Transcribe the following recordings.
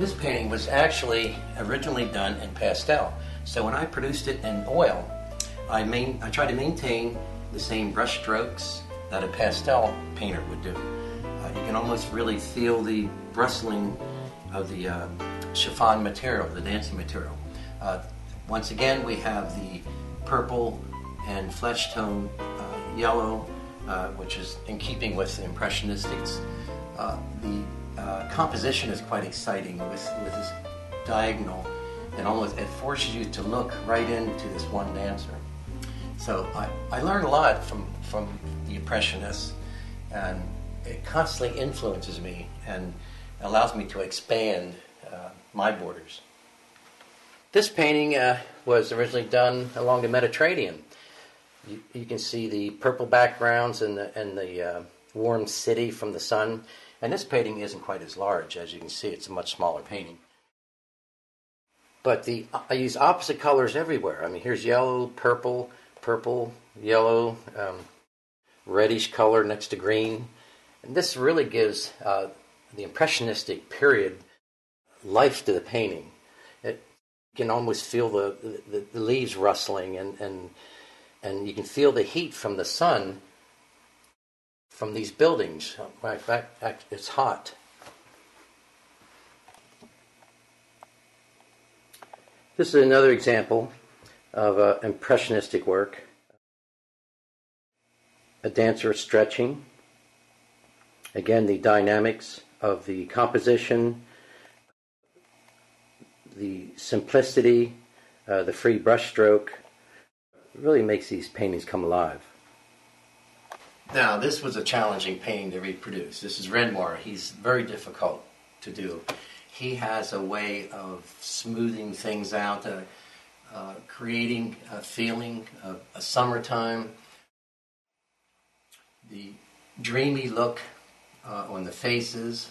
This painting was actually originally done in pastel. So when I produced it in oil, I tried to maintain the same brush strokes that a pastel painter would do. You can almost really feel the bristling of the chiffon material, the dancing material. Once again, we have the purple and flesh tone yellow, which is in keeping with the Impressionistics. The composition is quite exciting with this diagonal, and almost it forces you to look right into this one dancer. So I learned a lot from the Impressionists, and it constantly influences me and allows me to expand my borders. This painting was originally done along the Mediterranean. You can see the purple backgrounds and the warm city from the sun. And this painting isn't quite as large. As you can see, it's a much smaller painting. But I use opposite colors everywhere. I mean, here's yellow, purple, yellow, reddish color next to green. And this really gives the Impressionistic period life to the painting. You can almost feel the leaves rustling, and you can feel the heat from the sun from these buildings. In fact, it's hot. This is another example of Impressionistic work. A dancer stretching. Again, the dynamics of the composition, the simplicity, the free brushstroke really makes these paintings come alive. Now, this was a challenging painting to reproduce. This is Renoir. He's very difficult to do. He has a way of smoothing things out, creating a feeling of a summertime, the dreamy look on the faces.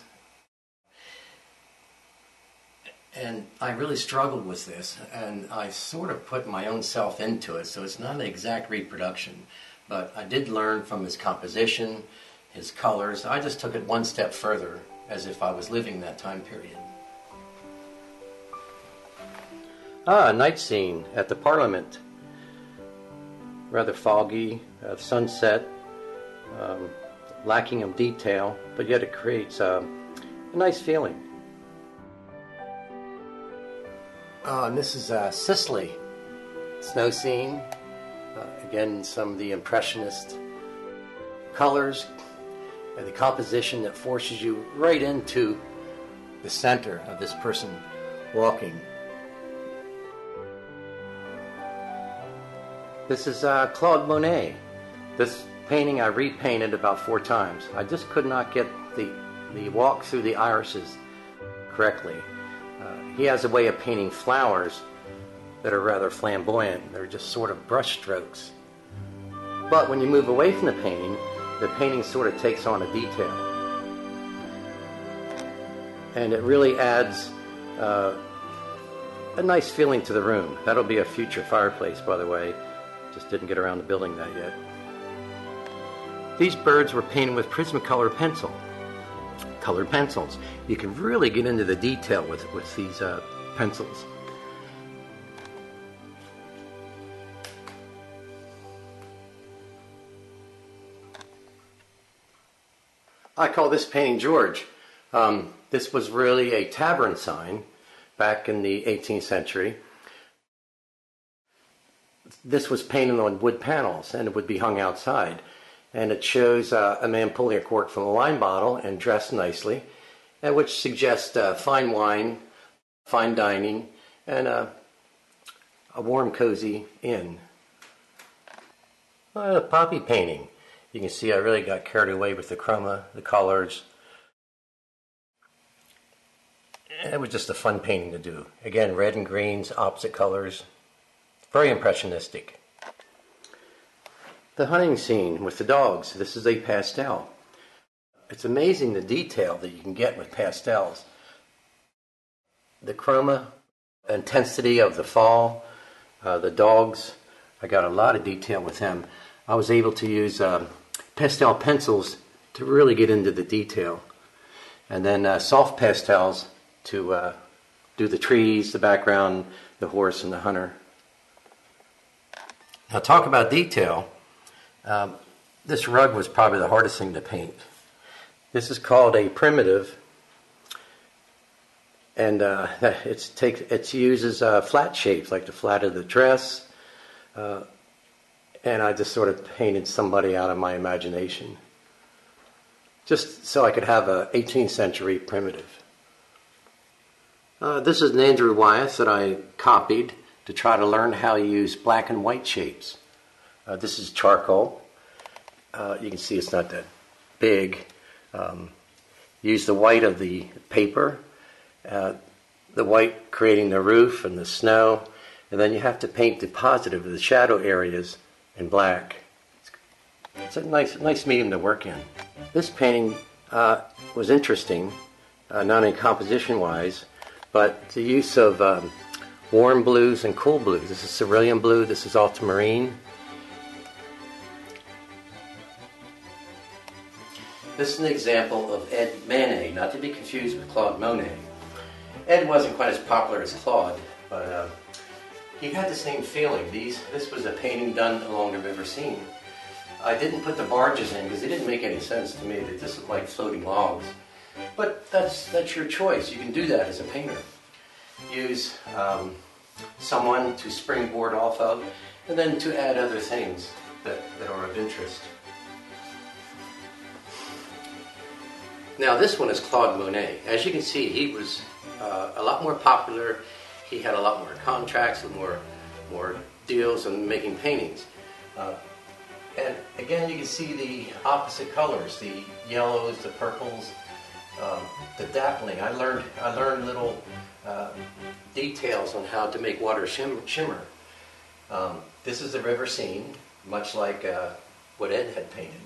And I really struggled with this, and I sort of put my own self into it, so it's not an exact reproduction. But I did learn from his composition, his colors. I just took it one step further, as if I was living that time period. A night scene at the Parliament. Rather foggy, sunset, lacking of detail, but yet it creates a nice feeling. And this is Sicily, snow scene. Again, some of the Impressionist colors and the composition that forces you right into the center of this person walking. This is Claude Monet. This painting I repainted about 4 times. I just could not get the walk through the irises correctly. He has a way of painting flowers that are rather flamboyant. They're just sort of brush strokes. But when you move away from the painting sort of takes on a detail. And it really adds a nice feeling to the room. That'll be a future fireplace, by the way. Just didn't get around to building that yet. These birds were painted with Prismacolor pencil. Colored pencils. You can really get into the detail with these pencils. I call this painting George. This was really a tavern sign back in the 18th century. This was painted on wood panels, and it would be hung outside. And it shows a man pulling a cork from a wine bottle and dressed nicely, which suggests fine wine, fine dining, and a warm, cozy inn. A poppy painting. You can see I really got carried away with the chroma, the colors. And it was just a fun painting to do. Again, red and greens, opposite colors. Very impressionistic. The hunting scene with the dogs. This is a pastel. It's amazing the detail that you can get with pastels. The chroma, intensity of the fall, the dogs. I got a lot of detail with them. I was able to use pastel pencils to really get into the detail. And then soft pastels to do the trees, the background, the horse, and the hunter. Now talk about detail. This rug was probably the hardest thing to paint. This is called a primitive, and it uses flat shapes like the flat of the dress, and I just sort of painted somebody out of my imagination, just so I could have a 18th century primitive. This is an Andrew Wyeth that I copied to try to learn how to use black and white shapes. This is charcoal. You can see it's not that big. Use the white of the paper, the white creating the roof and the snow, and then you have to paint the positive of the shadow areas in black. It's a nice medium to work in. This painting was interesting, not only composition-wise, but the use of warm blues and cool blues. This is cerulean blue, this is ultramarine. This is an example of Ed Manet, not to be confused with Claude Monet. Ed wasn't quite as popular as Claude, but he had the same feeling. This was a painting done along the river Seine. I didn't put the barges in because they didn't make any sense to me. They just looked like floating logs. But that's your choice. You can do that as a painter. Use someone to springboard off of, and then to add other things that are of interest. Now this one is Claude Monet. As you can see, he was a lot more popular. He had a lot more contracts and more deals in making paintings. And again, you can see the opposite colors, the yellows, the purples, the dappling. I learned little details on how to make water shimmer. This is the river Seine, much like what Ed had painted.